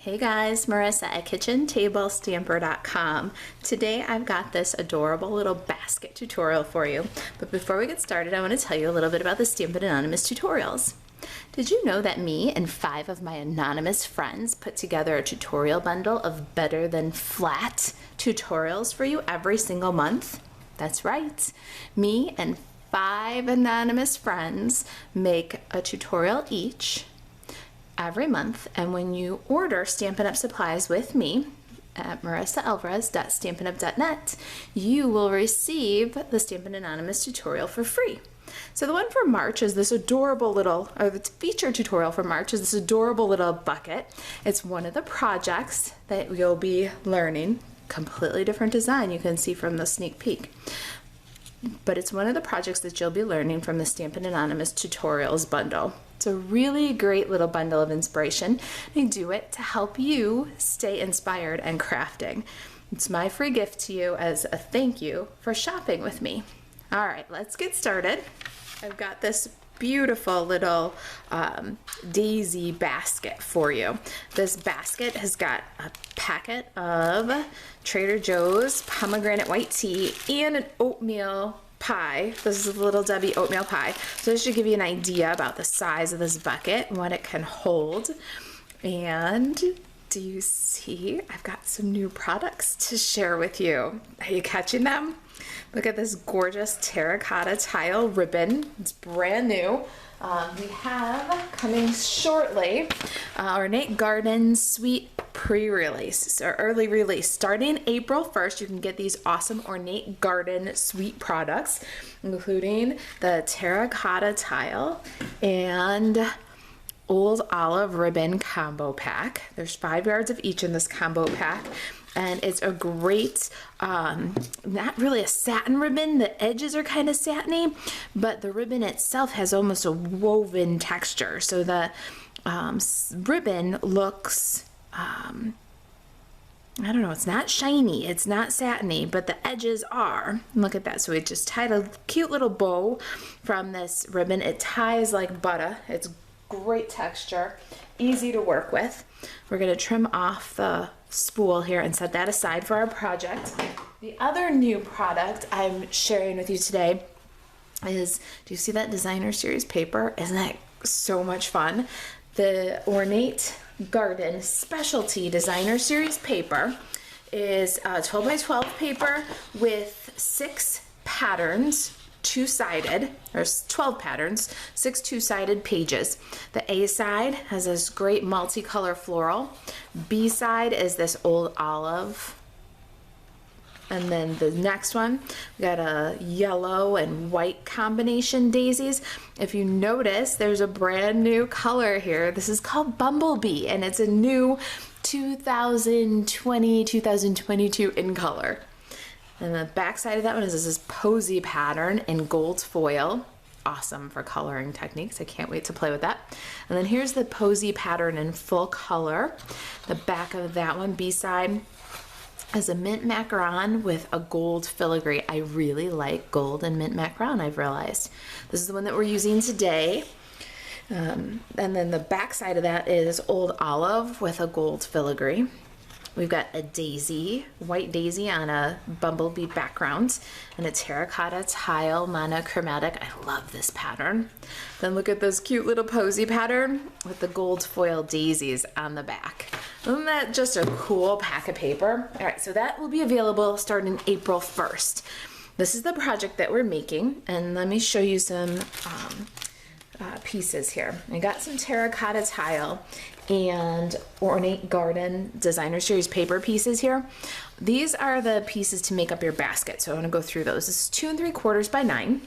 Hey guys, Marissa at KitchenTableStamper.com. Today I've got this adorable little basket tutorial for you. But before we get started, I want to tell you a little bit about the Stampin' Anonymous tutorials. Did you know that me and 5 of my anonymous friends put together a tutorial bundle of better than flat tutorials for you every single month? That's right. Me and 5 anonymous friends make a tutorial each every month, and when you order Stampin' Up supplies with me at marisaalvarez.stampinup.net, you will receive the Stampin' Anonymous tutorial for free. So the one for March is this adorable little, or the feature tutorial for March is this adorable little bucket. It's one of the projects that you'll be learning. Completely different design, you can see from the sneak peek. But it's one of the projects that you'll be learning from the Stampin' Anonymous tutorials bundle. It's a really great little bundle of inspiration. I do it to help you stay inspired and crafting. It's my free gift to you as a thank you for shopping with me. All right, let's get started. I've got this beautiful little daisy basket for you. This basket has got a packet of Trader Joe's pomegranate white tea and an oatmeal pie. This is a Little Debbie oatmeal pie. So this should give you an idea about the size of this bucket and what it can hold. And do you see? I've got some new products to share with you. Are you catching them? Look at this gorgeous terracotta tile ribbon. It's brand new. We have coming shortly Ornate Garden Sweet pre-release or early release. Starting April 1st, you can get these awesome Ornate Garden Sweet products, including the terracotta tile and Old Olive ribbon combo pack. There's 5 yards of each in this combo pack. And it's a great, not really a satin ribbon. The edges are kind of satiny, but the ribbon itself has almost a woven texture. So the ribbon looks, I don't know, it's not shiny, it's not satiny, but the edges are. Look at that. So we just tied a cute little bow from this ribbon. It ties like butter. It's great texture, easy to work with. We're going to trim off the spool here and set that aside for our project. The other new product I'm sharing with you today is, do you see that designer series paper? Isn't that so much fun? The Ornate Garden Specialty Designer Series paper is 12 by 12 paper with 6 patterns, two-sided. There's 12 patterns, 6 two-sided pages. The A side has this great multicolor floral. B side is this Old Olive. And then the next one, we got a yellow and white combination daisies. If you notice, there's a brand new color here. This is called Bumblebee, and it's a new 2020-2022 in color. And the back side of that one is this posy pattern in gold foil. Awesome for coloring techniques. I can't wait to play with that. And then here's the posy pattern in full color. The back of that one, B side, is a mint macaron with a gold filigree. I really like gold and mint macaron, I've realized. This is the one that we're using today. And then the back side of that is Old Olive with a gold filigree. We've got a daisy, white daisy on a bumblebee background, and a terracotta tile monochromatic. I love this pattern. Then look at this cute little posy pattern with the gold foil daisies on the back. Isn't that just a cool pack of paper? All right, so that will be available starting April 1st. This is the project that we're making, and let me show you some pieces here. I got some terracotta tile and Ornate Garden Designer Series paper pieces here. These are the pieces to make up your basket, so I want to go through those. This is 2 3/4 by 9.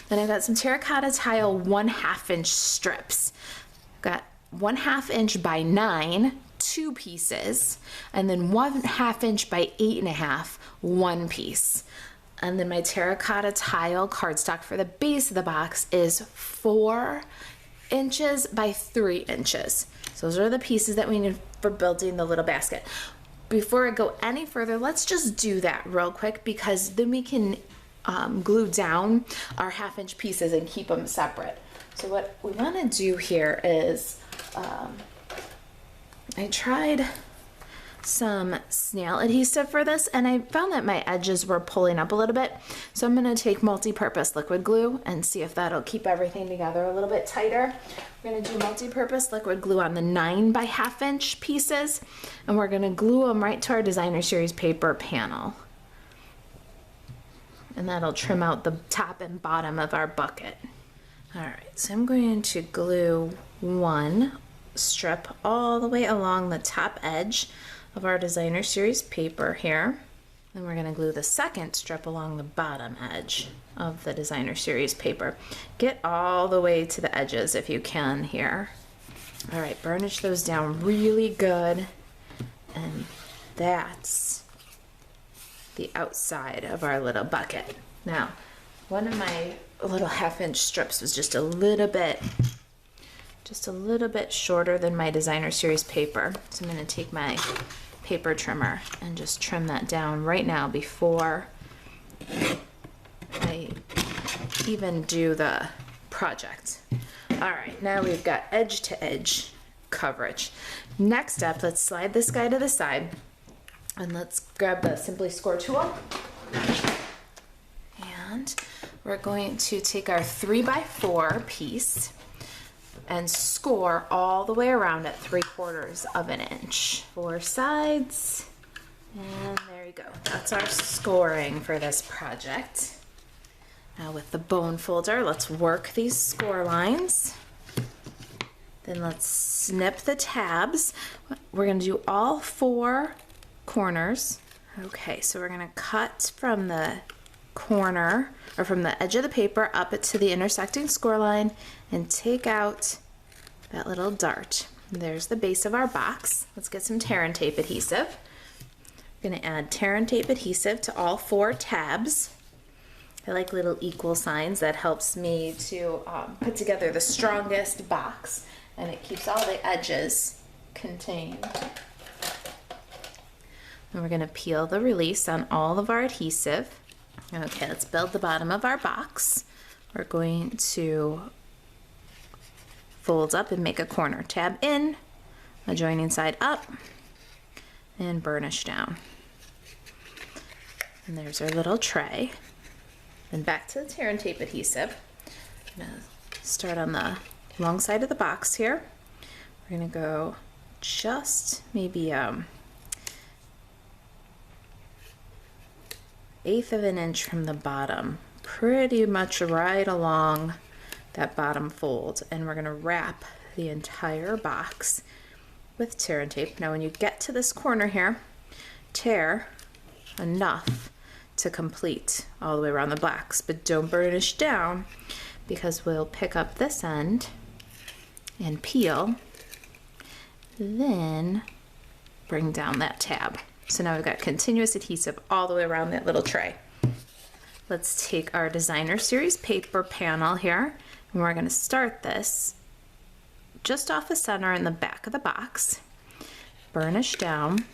Then I've got some terracotta tile 1/2 inch strips. Got 1/2 inch by 9, 2 pieces, and then 1/2 inch by 8.5, 1 piece. And then my terracotta tile cardstock for the base of the box is 4 inches by 3 inches. So those are the pieces that we need for building the little basket. Before I go any further, let's just do that real quick, because then we can glue down our 1/2 inch pieces and keep them separate. So what we want to do here is I tried some snail adhesive for this, and I found that my edges were pulling up a little bit. So I'm going to take multi-purpose liquid glue and see if that'll keep everything together a little bit tighter. We're going to do multi-purpose liquid glue on the 9 by 1/2 inch pieces, and we're going to glue them right to our Designer Series paper panel. And that'll trim out the top and bottom of our bucket. All right, so I'm going to glue one strip all the way along the top edge of our Designer Series paper here. Then we're going to glue the second strip along the bottom edge of the Designer Series paper. Get all the way to the edges if you can here. All right, burnish those down really good. And that's the outside of our little bucket. Now, one of my little 1/2 inch strips was just a little bit shorter than my Designer Series paper. So I'm going to take my paper trimmer and just trim that down right now before I even do the project. All right, now we've got edge to edge coverage. Next up, let's slide this guy to the side, and let's grab the Simply Score tool. And we're going to take our 3 by 4 piece and score all the way around at 3/4 of an inch. 4 sides, and there you go. That's our scoring for this project. Now with the bone folder, let's work these score lines. Then let's snip the tabs. We're going to do all 4 corners. Okay, so we're going to cut from the corner, or from the edge of the paper up to the intersecting score line, and take out that little dart. There's the base of our box. Let's get some tear and tape adhesive. We're going to add tear and tape adhesive to all 4 tabs. I like little equal signs. That helps me to put together the strongest box, and it keeps all the edges contained. And we're going to peel the release on all of our adhesive. Okay, let's build the bottom of our box. We're going to fold up and make a corner. Tab in, adjoining side up, and burnish down. And there's our little tray. Then back to the tear and tape adhesive. I'm going to start on the long side of the box here. We're going to go just maybe 1/8 of an inch from the bottom, pretty much right along that bottom fold, and we're going to wrap the entire box with tear and tape. Now when you get to this corner here, tear enough to complete all the way around the box, but don't burnish down, because we'll pick up this end and peel, then bring down that tab. So now we've got continuous adhesive all the way around that little tray. Let's take our Designer Series paper panel here, and we're going to start this just off the center in the back of the box. Burnish down.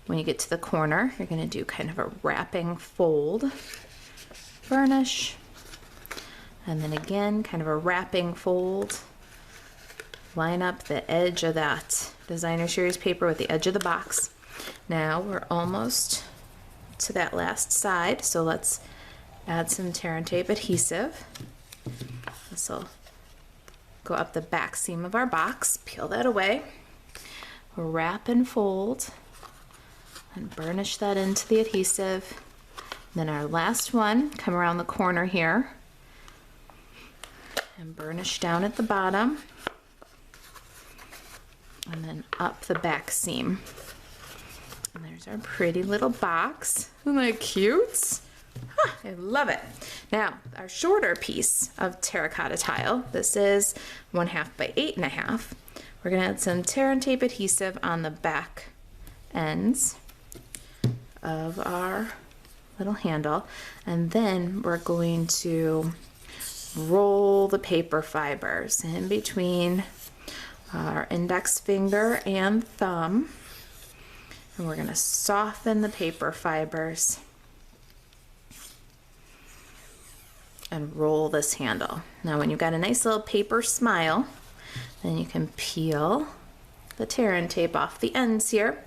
When you get to the corner, you're going to do kind of a wrapping fold. Burnish. And then again, kind of a wrapping fold. Line up the edge of that Designer Series paper with the edge of the box. Now we're almost to that last side, so let's add some tear and tape adhesive. This will go up the back seam of our box. Peel that away. Wrap and fold and burnish that into the adhesive. Then our last one, come around the corner here and burnish down at the bottom, and then up the back seam. And there's our pretty little box. Isn't that cute? Huh, I love it. Now, our shorter piece of terracotta tile, this is 1/2 by 8.5. We're gonna add some tear and tape adhesive on the back ends of our little handle, and then we're going to roll the paper fibers in between our index finger and thumb, and we're going to soften the paper fibers and roll this handle. Now when you've got a nice little paper smile, then you can peel the tear and tape off the ends here,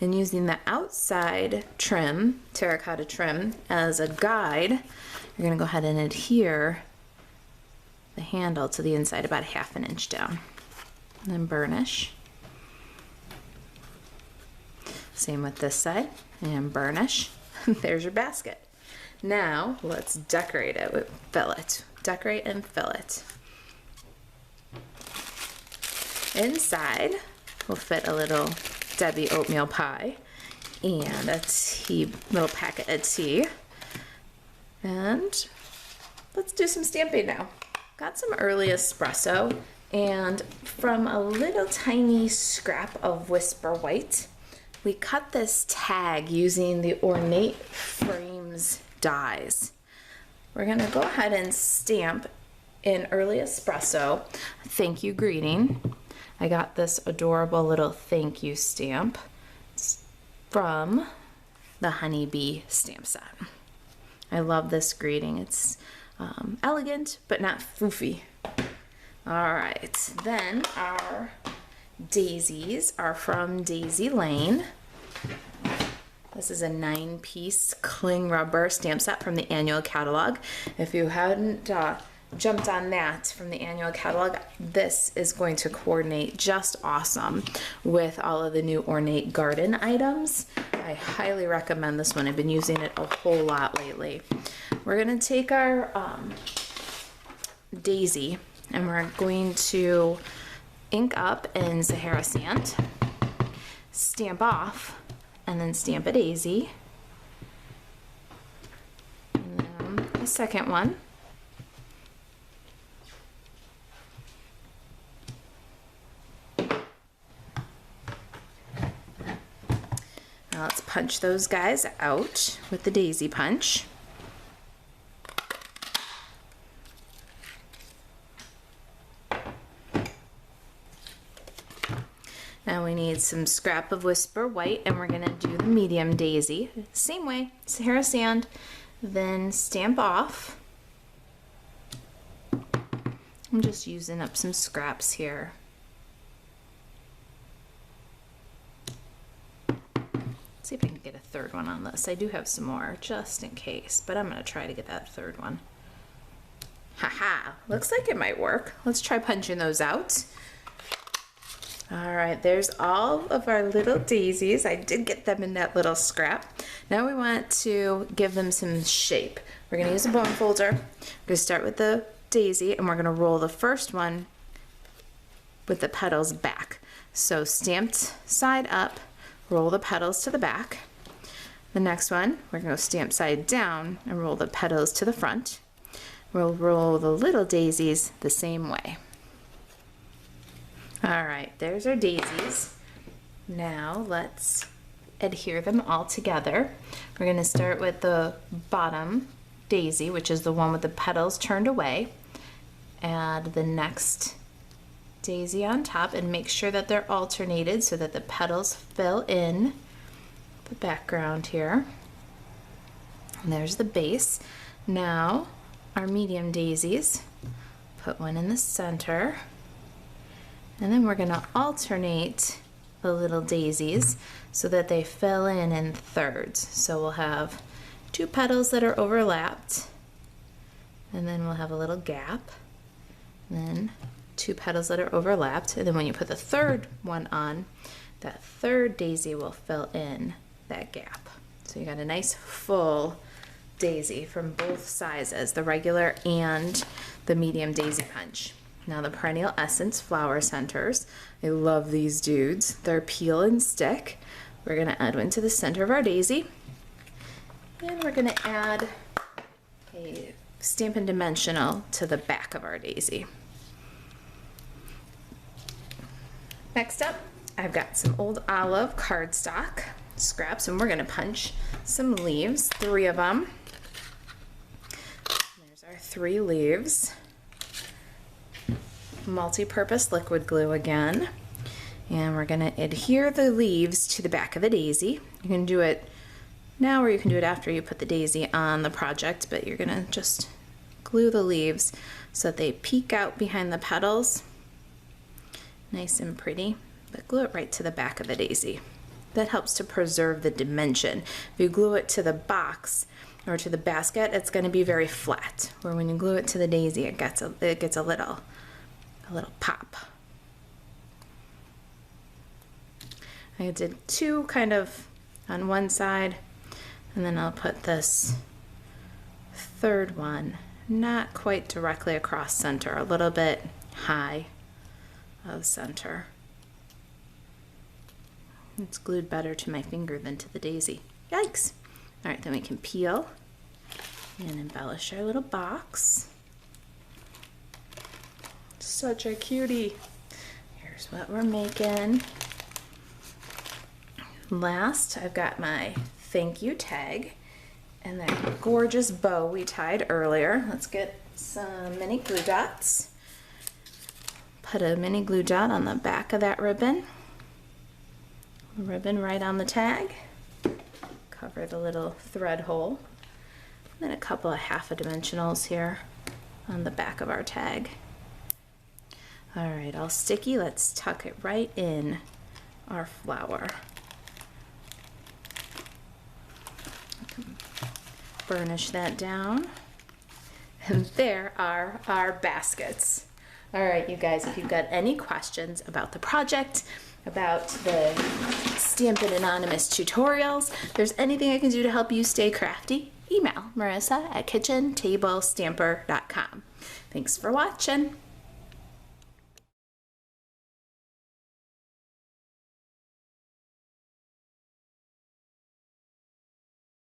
and using the outside trim, terracotta trim, as a guide, you're going to go ahead and adhere the handle to the inside about 1/2 inch down, and then burnish. Same with this side, and burnish. There's your basket. Now let's decorate it with fillet. Decorate and fillet. Inside will fit a little Debbie oatmeal pie and a little packet of tea. And let's do some stamping now. Got some early espresso, and from a little tiny scrap of Whisper White, we cut this tag using the Ornate Frames dies. We're gonna go ahead and stamp in early espresso a thank you greeting. I got this adorable little thank you stamp from the Honeybee stamp set. I love this greeting. It's elegant but not foofy. All right, then our daisies are from Daisy Lane. This is a 9-piece cling rubber stamp set from the annual catalog. If you hadn't jumped on that from the annual catalog, this is going to coordinate just awesome with all of the new Ornate garden items. I highly recommend this one. I've been using it a whole lot lately. We're going to take our daisy and we're going to ink up in Sahara sand, stamp off, and then stamp a daisy. And then the second one. Now let's punch those guys out with the daisy punch. Now we need some scrap of Whisper White, and we're going to do the medium daisy. Same way, Sahara sand, then stamp off. I'm just using up some scraps here. See if I can get a third one on this. I do have some more just in case, but I'm going to try to get that third one. Haha, looks like it might work. Let's try punching those out. All right, there's all of our little daisies. I did get them in that little scrap. Now we want to give them some shape. We're gonna use a bone folder. We're gonna start with the daisy, and we're gonna roll the first one with the petals back. So stamped side up, roll the petals to the back. The next one, we're gonna go stamp side down and roll the petals to the front. We'll roll the little daisies the same way. All right, there's our daisies. Now let's adhere them all together. We're going to start with the bottom daisy, which is the one with the petals turned away. Add the next daisy on top and make sure that they're alternated so that the petals fill in the background here. And there's the base. Now our medium daisies. Put one in the center. And then we're going to alternate the little daisies so that they fill in thirds. So we'll have 2 petals that are overlapped, and then we'll have a little gap, and then 2 petals that are overlapped, and then when you put the third one on, that third daisy will fill in that gap. So you got a nice full daisy from both sizes, the regular and the medium daisy punch. Now the Perennial Essence flower centers. I love these dudes. They're peel and stick. We're going to add one to the center of our daisy. And we're going to add a Stampin' Dimensional to the back of our daisy. Next up, I've got some old olive cardstock scraps, and we're going to punch some leaves, 3 of them. There's our 3 leaves. Multi-purpose liquid glue again, and we're going to adhere the leaves to the back of the daisy. You can do it now or you can do it after you put the daisy on the project, but you're going to just glue the leaves so that they peek out behind the petals, nice and pretty. but glue it right to the back of the daisy. That helps to preserve the dimension. If you glue it to the box or to the basket, it's going to be very flat. Where when you glue it to the daisy, it gets a little pop. I did two kind of on one side, and then I'll put this third one not quite directly across center, a little bit high of center. It's glued better to my finger than to the daisy. Yikes! All right, then we can peel and embellish our little box. Such a cutie. Here's what we're making. Last, I've got my thank you tag and that gorgeous bow we tied earlier. Let's get some mini glue dots. Put a mini glue dot on the back of that ribbon. Ribbon right on the tag. Cover the little thread hole. And then a couple of half a dimensionals here on the back of our tag. All right, all sticky. Let's tuck it right in our flower. Burnish that down. And there are our baskets. All right, you guys, if you've got any questions about the project, about the Stampin' Anonymous tutorials, if there's anything I can do to help you stay crafty, email Marisa at kitchentablestamper.com. Thanks for watching.